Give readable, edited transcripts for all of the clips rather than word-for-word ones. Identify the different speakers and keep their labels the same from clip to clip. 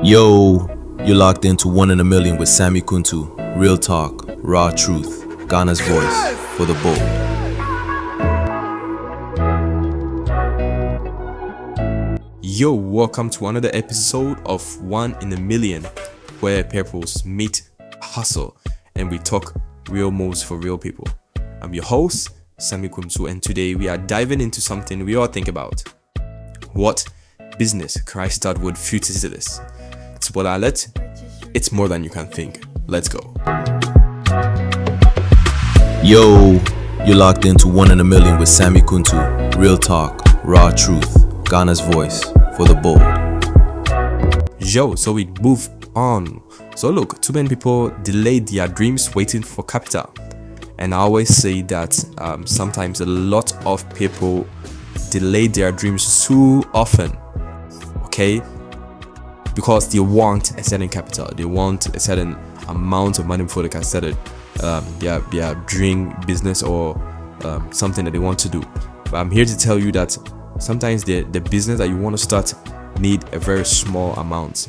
Speaker 1: Yo, you're locked into One in a Million with Sammy Kuntu. Real talk, raw truth, Ghana's voice for the bold.
Speaker 2: Yo, welcome to another episode of One in a Million, where purpose meet hustle and we talk real moves for real people. I'm your host, Sammy Kuntu, and today we are diving into something we all think about. What business can I start with future cities? Spoiler alert, it's more than you can think. Let's go.
Speaker 1: Yo, you're locked into One in a Million with Sammy Kuntu. Real talk, raw truth, Ghana's voice for the bold.
Speaker 2: Yo, so we move on. So look, too many people delay their dreams waiting for capital. And I always say that sometimes a lot of people delay their dreams too often. Okay? Because they want a certain capital, they want a certain amount of money before they can start their dream business or something that they want to do. But I'm here to tell you that sometimes the business that you want to start need a very small amount.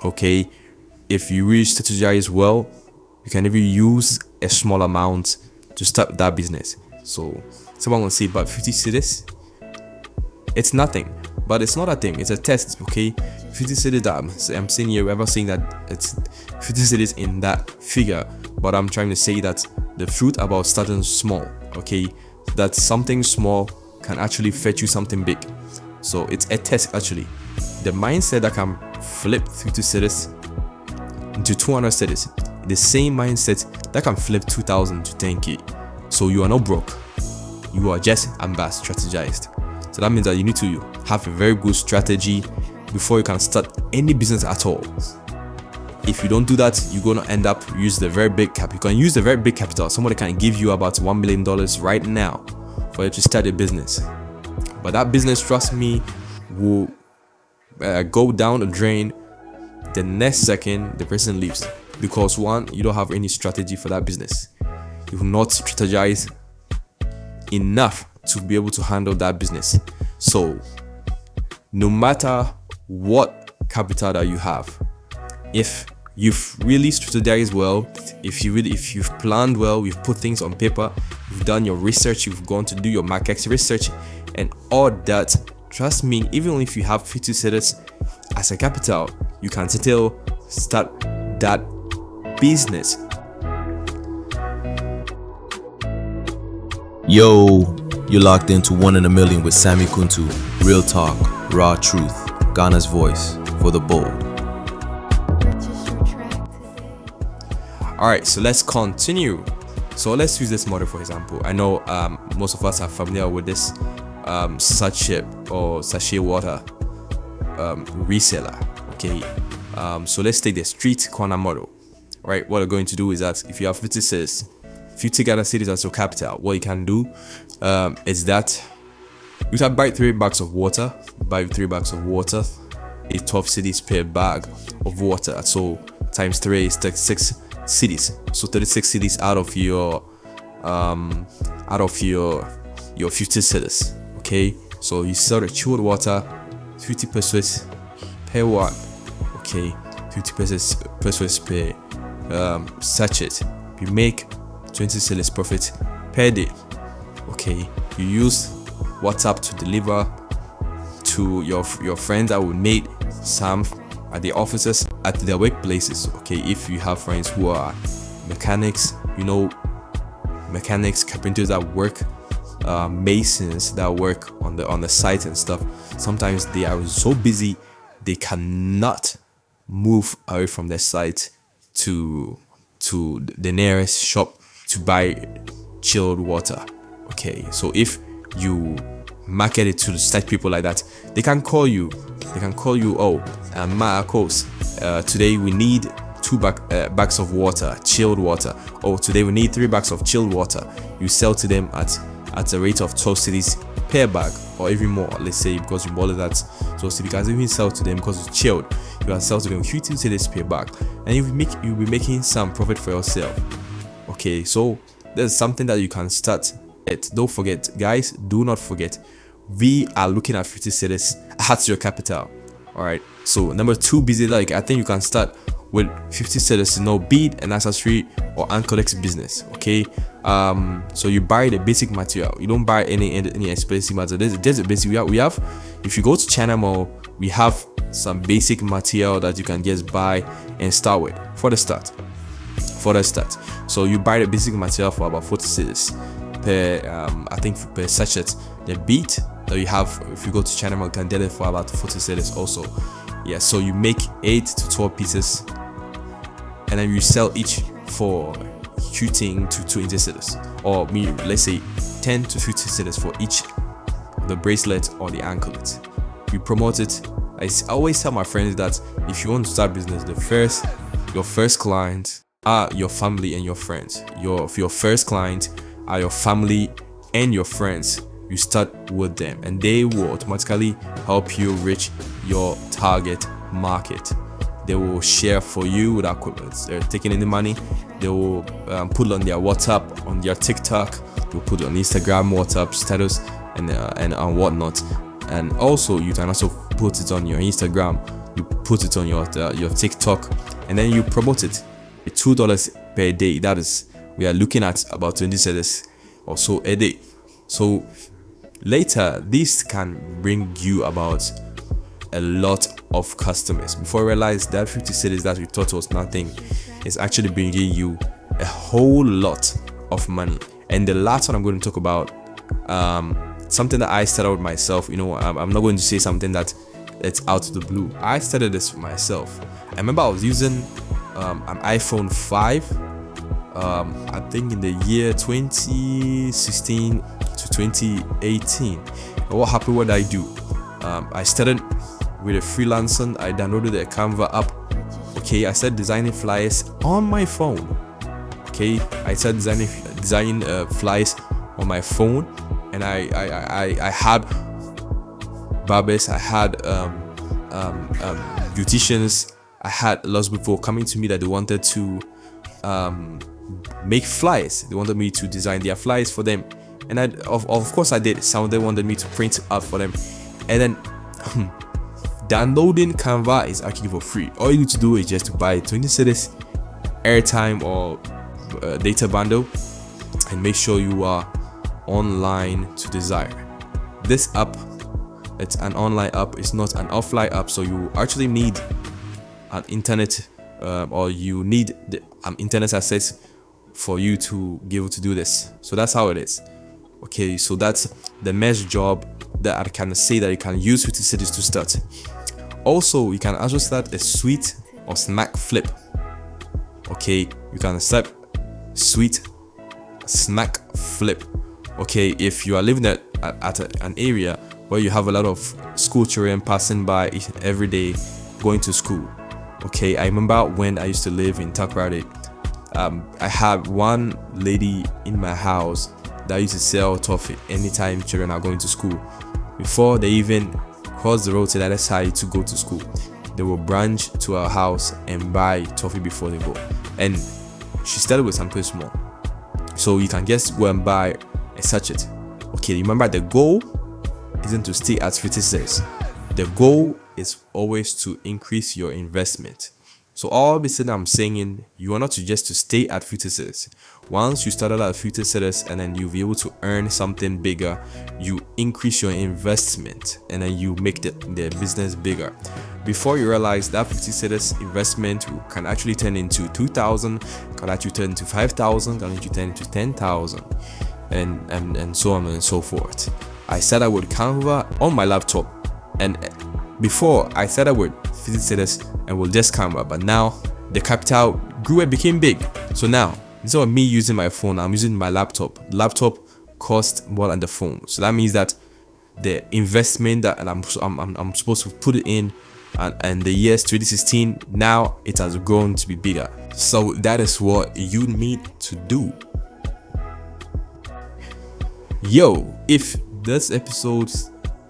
Speaker 2: Okay, if you really strategize well, you can even use a small amount to start that business. So someone will say, but 50 cities, it's nothing. But it's not a thing, it's a test. Okay, 50 cities that I'm saying here, we're ever saying that it's 50 cities in that figure, but I'm trying to say that the truth about starting small, okay, that something small can actually fetch you something big. So it's a test. Actually, the mindset that can flip 50 cities into 200 cities, the same mindset that can flip 2,000 to 10k. So you are not broke, you are just strategized. So that means that you need to have a very good strategy before you can start any business at all. If you don't do that, you're gonna end up use the very big cap. You can use the very big capital. Somebody can give you about $1 million right now for you to start a business. But that business, trust me, will go down the drain the next second the person leaves. Because one, you don't have any strategy for that business. You will not strategize enough to be able to handle that business. So no matter what capital that you have, if you've really strategized well, if you've planned well, you've put things on paper, you've done your research, you've gone to do your market research and all that, trust me, even if you have 50 cities as a capital, you can still start that business.
Speaker 1: Yo, you're locked into One in a Million with Sammy Kuntu. Real talk, raw truth, Ghana's voice for the bold.
Speaker 2: Alright, so let's continue. So let's use this model for example. I know most of us are familiar with this sachet or sachet water reseller. Okay, so let's take the street corner model. Right, what we're going to do is that if you have 50 cities, if you take other cities as your capital, what you can do is that you can buy 3 bags of water. Buy 3 bags of water. It's 12 cities per bag of water. So times 3 is 36 cities. So 36 cities out of your 50 cities. Okay. So you sell the chilled water, 50 pesos per one. Okay, 50 pesos per sachet. You make 20 cedis profit per day. Okay, you use WhatsApp to deliver to your friends that will need some at the offices, at their workplaces. Okay, if you have friends who are mechanics, mechanics, carpenters that work, masons that work on the site and stuff, sometimes they are so busy they cannot move away from their site to the nearest shop to buy chilled water. Okay, so if you market it to site people like that, they can call you. Oh, Marcos, today we need 2 bags of water, chilled water. Oh, today we need 3 bags of chilled water. You sell to them at a rate of 12 cedis per bag, or even more. Let's say because you bought it at 12 cedis, you can even sell to them because it's chilled. You can sell to them 15 cedis per bag, and you'll be making some profit for yourself. Okay, so there's something that you can start it. Don't forget, guys, do not forget, we are looking at 50 cities as your capital. All right. So number 2, busy. Like I think you can start with 50 sellers to know bead and accessory or anchorex business. Okay. So you buy the basic material. You don't buy any expensive material. There's a basic. We have. If you go to China Mall, we have some basic material that you can just buy and start with for the start. So you buy the basic material for about 40 cedis per I think per sachet. The bead that you have, if you go to China Mall, you can get it for about 40 cedis also. Yeah, so you make 8 to 12 pieces and then you sell each for shooting to 20 cedis, or let's say 10 to 50 cedis for each the bracelet or the anklet. You promote it. I always tell my friends that if you want to start business, your first client are your family and your friends. Your first client are your family and your friends. You start with them and they will automatically help you reach your target market. They will share for you with equipment. They're taking any money. They will put it on their WhatsApp, on their TikTok. They'll put it on Instagram, WhatsApp status, and on whatnot. And also, you can also put it on your Instagram. You put it on your TikTok, and then you promote it. $2 per day. That is, we are looking at about 20 cedis or so a day. So later, this can bring you about a lot of customers. Before you realize that 50 cedis that you thought was nothing is actually bringing you a whole lot of money. And the last one I'm going to talk about, something that I started with myself. You know, I'm not going to say something that it's out of the blue. I started this for myself. I remember I was using an iPhone 5, I think in the year 2016 to 2018. And what happened? What I do? I started with a freelancer. I downloaded the Canva app. Okay, I started designing flyers on my phone. Okay, I started designing flyers on my phone, and I had barbers, I had beauticians, I had lots of people coming to me that they wanted to make flyers. They wanted me to design their flyers for them, and of course I did. Some of them wanted me to print out for them, and then downloading Canva is actually for free. All you need to do is just to buy 20 cedis airtime or data bundle, and make sure you are online to desire. This app, it's an online app, it's not an offline app, so you actually need an internet or you need the internet access for you to be able to do this. So that's how it is. Okay, so that's the mesh job that I can say that you can use 50 cedis to start. Also, you can also start a sweet or snack flip. Okay, you can start sweet snack flip. Okay, if you are living at an area where you have a lot of school children passing by every day going to school. Okay, I remember when I used to live in Takrade, I had one lady in my house that used to sell toffee anytime children are going to school. Before they even cross the road to the other side to go to school, they will branch to our house and buy toffee before they go. And she started with something small, so you can just go and buy a sachet. Okay, remember the goal isn't to stay at 50 cents. The goal is always to increase your investment. So all of a sudden I'm saying you are not just to stay at 50 cents. Once you started at 50 cents and then you'll be able to earn something bigger, you increase your investment and then you make the business bigger. Before you realize that 50 cents investment can actually turn into 2,000, can actually turn into 5,000, can actually turn into 10,000, and so on and so forth. I started with Canva on my laptop, and before I started with 50 cents and with just Canva, but now the capital grew and became big. So now instead of me using my phone, I'm using my laptop. Laptop costs more than the phone, so that means that the investment that I'm supposed to put it in and the years 2016, now it has grown to be bigger. So that is what you need to do. Yo, if this episode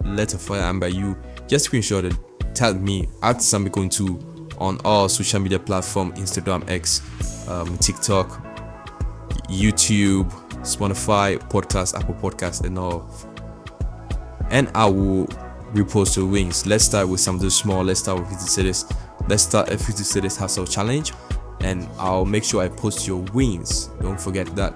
Speaker 2: lit a fire under you, just screenshot it, tag me at Sammy Kuntu on all social media platforms: Instagram, X, TikTok, YouTube, Spotify, podcast, Apple Podcast, and all. And I will repost your wins. Let's start with something small. Let's start with 50 cities. Let's start a 50 cities hustle challenge, and I'll make sure I post your wins. Don't forget that.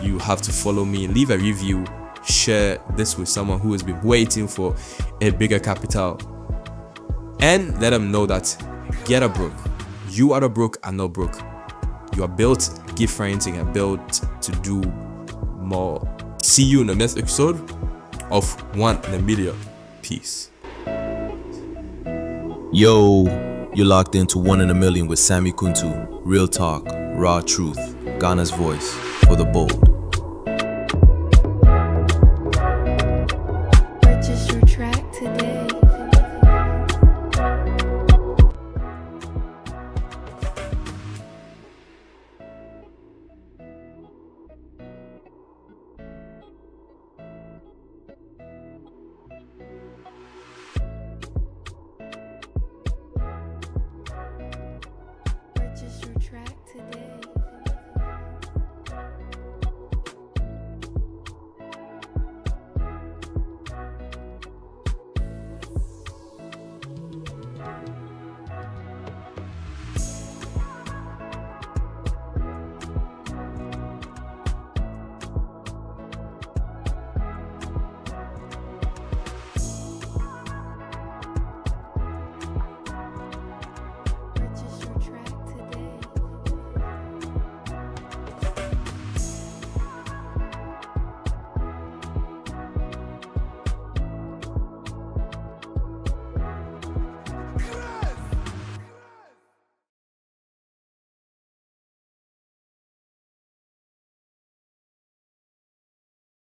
Speaker 2: You have to follow me, leave a review, share this with someone who has been waiting for a bigger capital, and let them know that get a broke. You are the broke and not broke. You are built different and are built to do more. See you in the next episode of 1 in a Million. Peace.
Speaker 1: Yo, you're locked into 1 in a Million with Sammy Kuntu. Real talk, raw truth, Ghana's voice for the bold.